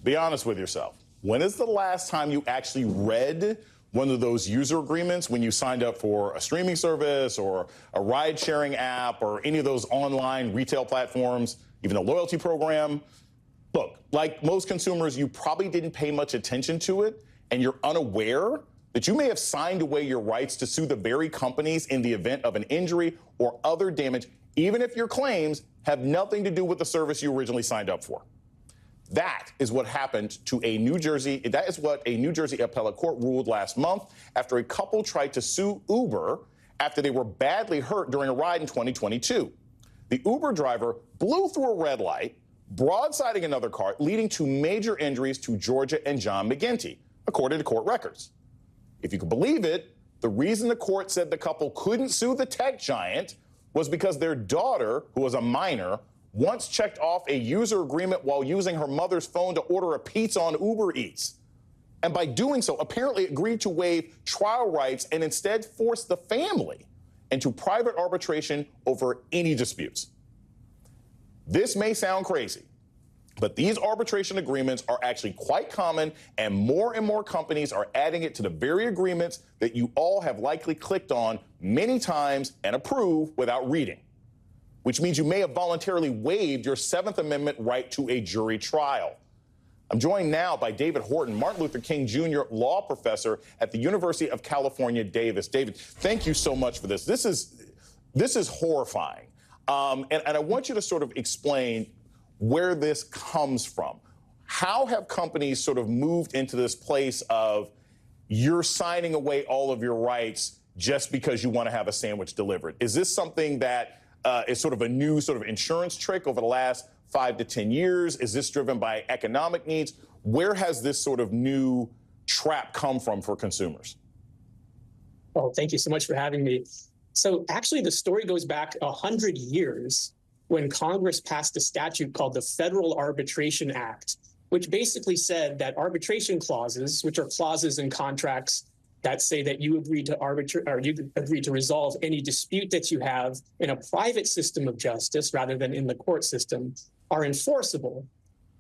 Be honest with yourself. When is the last time you actually read one of those user agreements when you signed up for a streaming service or a ride-sharing app or any of those online retail platforms, even a loyalty program? Look, like most consumers, you probably didn't pay much attention to it, and you're unaware that you may have signed away your rights to sue the very companies in the event of an injury or other damage, even if your claims have nothing to do with the service you originally signed up for. That is what happened to a New Jersey, that is what a New Jersey appellate court ruled last month after a couple tried to sue Uber after they were badly hurt during a ride in 2022. The Uber driver blew through a red light, broadsiding another car, leading to major injuries to Georgia and John McGinty, according to court records. If you can believe it, the reason the court said the couple couldn't sue the tech giant was because their daughter, who was a minor, once checked off a user agreement while using her mother's phone to order a pizza on Uber Eats. And by doing so, apparently agreed to waive trial rights and instead forced the family into private arbitration over any disputes. This may sound crazy, but these arbitration agreements are actually quite common, and more companies are adding it to the very agreements that you all have likely clicked on many times and approved without reading, which means you may have voluntarily waived your Seventh Amendment right to a jury trial. I'm joined now by David Horton, Martin Luther King Jr. law professor at the University of California, Davis. David, thank you so much for this. This is horrifying. And I want you to sort of explain where this comes from. How have companies sort of moved into this place of you're signing away all of your rights just because you want to have a sandwich delivered? Is this something that is sort of a new sort of insurance trick over the last 5 to 10 years? Is this driven by economic needs? Where has this sort of new trap come from for consumers? Oh, thank you so much for having me. So actually, the story goes back 100 years when Congress passed a statute called the Federal Arbitration Act, which basically said that arbitration clauses, which are clauses in contracts that say that you agree to arbitrate or you agree to resolve any dispute that you have in a private system of justice rather than in the court system, are enforceable.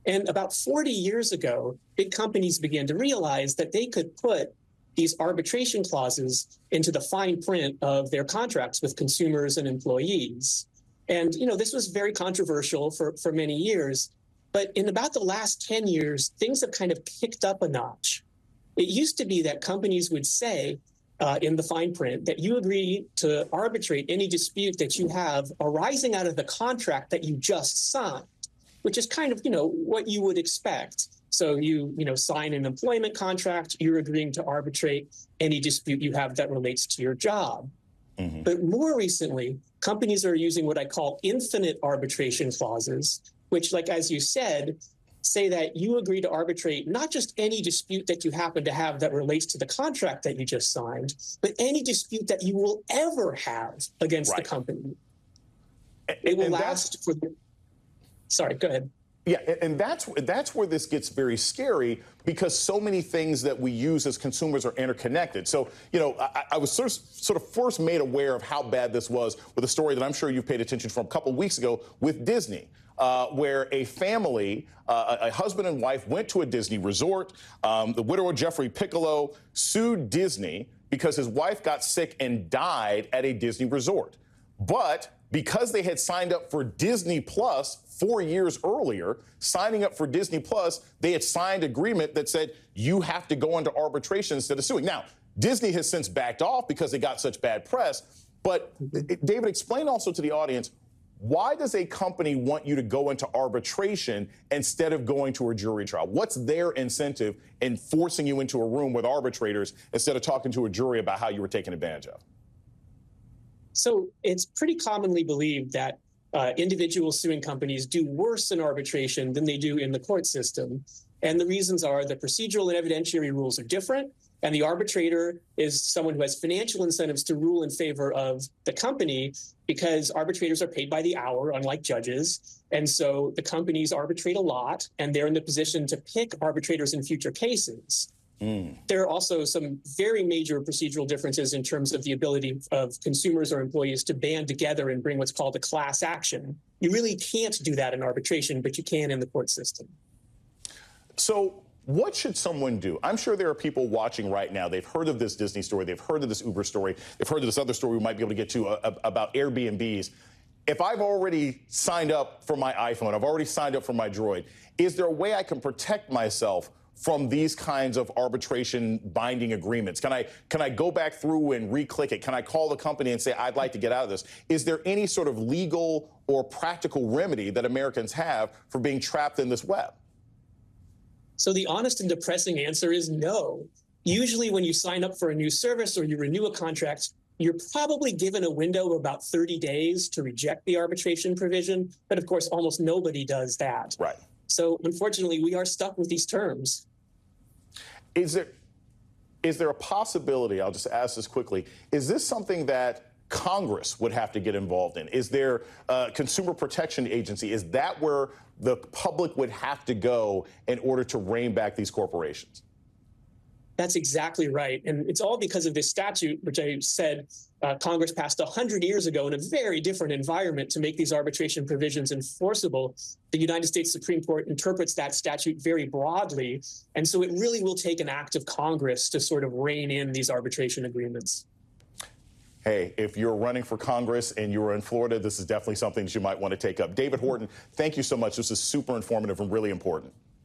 And about 40 years ago, big companies began to realize that they could put these arbitration clauses into the fine print of their contracts with consumers and employees. And, this was very controversial for many years. But in about the last 10 years, things have kind of kicked up a notch. It used to be that companies would say in the fine print that you agree to arbitrate any dispute that you have arising out of the contract that you just signed, which is kind of, what you would expect. So you sign an employment contract, you're agreeing to arbitrate any dispute you have that relates to your job. Mm-hmm. But more recently, companies are using what I call infinite arbitration clauses, which, like as you said, say that you agree to arbitrate not just any dispute that you happen to have that relates to the contract that you just signed, but any dispute that you will ever have against the company. It will last for the... Sorry, go ahead. Yeah, and that's where this gets very scary, because so many things that we use as consumers are interconnected. So, I was sort of first made aware of how bad this was with a story that I'm sure you've paid attention to from a couple of weeks ago with Disney, where a family, a husband and wife, went to a Disney resort. The widower, Jeffrey Piccolo, sued Disney because his wife got sick and died at a Disney resort. But because they had signed up for Disney Plus 4 years earlier, signing up for Disney Plus, they had signed an agreement that said you have to go into arbitration instead of suing. Now, Disney has since backed off because they got such bad press. But David, explain also to the audience, why does a company want you to go into arbitration instead of going to a jury trial? What's their incentive in forcing you into a room with arbitrators instead of talking to a jury about how you were taken advantage of? So it's pretty commonly believed that individuals suing companies do worse in arbitration than they do in the court system. And the reasons are the procedural and evidentiary rules are different, and the arbitrator is someone who has financial incentives to rule in favor of the company, because arbitrators are paid by the hour, unlike judges. And so the companies arbitrate a lot, and they're in the position to pick arbitrators in future cases. There are also some very major procedural differences in terms of the ability of consumers or employees to band together and bring what's called a class action. You really can't do that in arbitration, but you can in the court system. So what should someone do? I'm sure there are people watching right now. They've heard of this Disney story. They've heard of this Uber story. They've heard of this other story we might be able to get to about Airbnbs. If I've already signed up for my iPhone, I've already signed up for my Droid, is there a way I can protect myself from these kinds of arbitration binding agreements? Can I go back through and re-click it? Can I call the company and say, I'd like to get out of this? Is there any sort of legal or practical remedy that Americans have for being trapped in this web? So the honest and depressing answer is no. Usually when you sign up for a new service or you renew a contract, you're probably given a window of about 30 days to reject the arbitration provision. But of course, almost nobody does that. Right. So unfortunately, we are stuck with these terms. Is there a possibility, I'll just ask this quickly, is this something that Congress would have to get involved in? Is there a consumer protection agency? Is that where the public would have to go in order to rein back these corporations? That's exactly right. And it's all because of this statute, which I said Congress passed 100 years ago in a very different environment to make these arbitration provisions enforceable. The United States Supreme Court interprets that statute very broadly. And so it really will take an act of Congress to sort of rein in these arbitration agreements. Hey, if you're running for Congress and you're in Florida, this is definitely something that you might want to take up. David Horton, thank you so much. This is super informative and really important.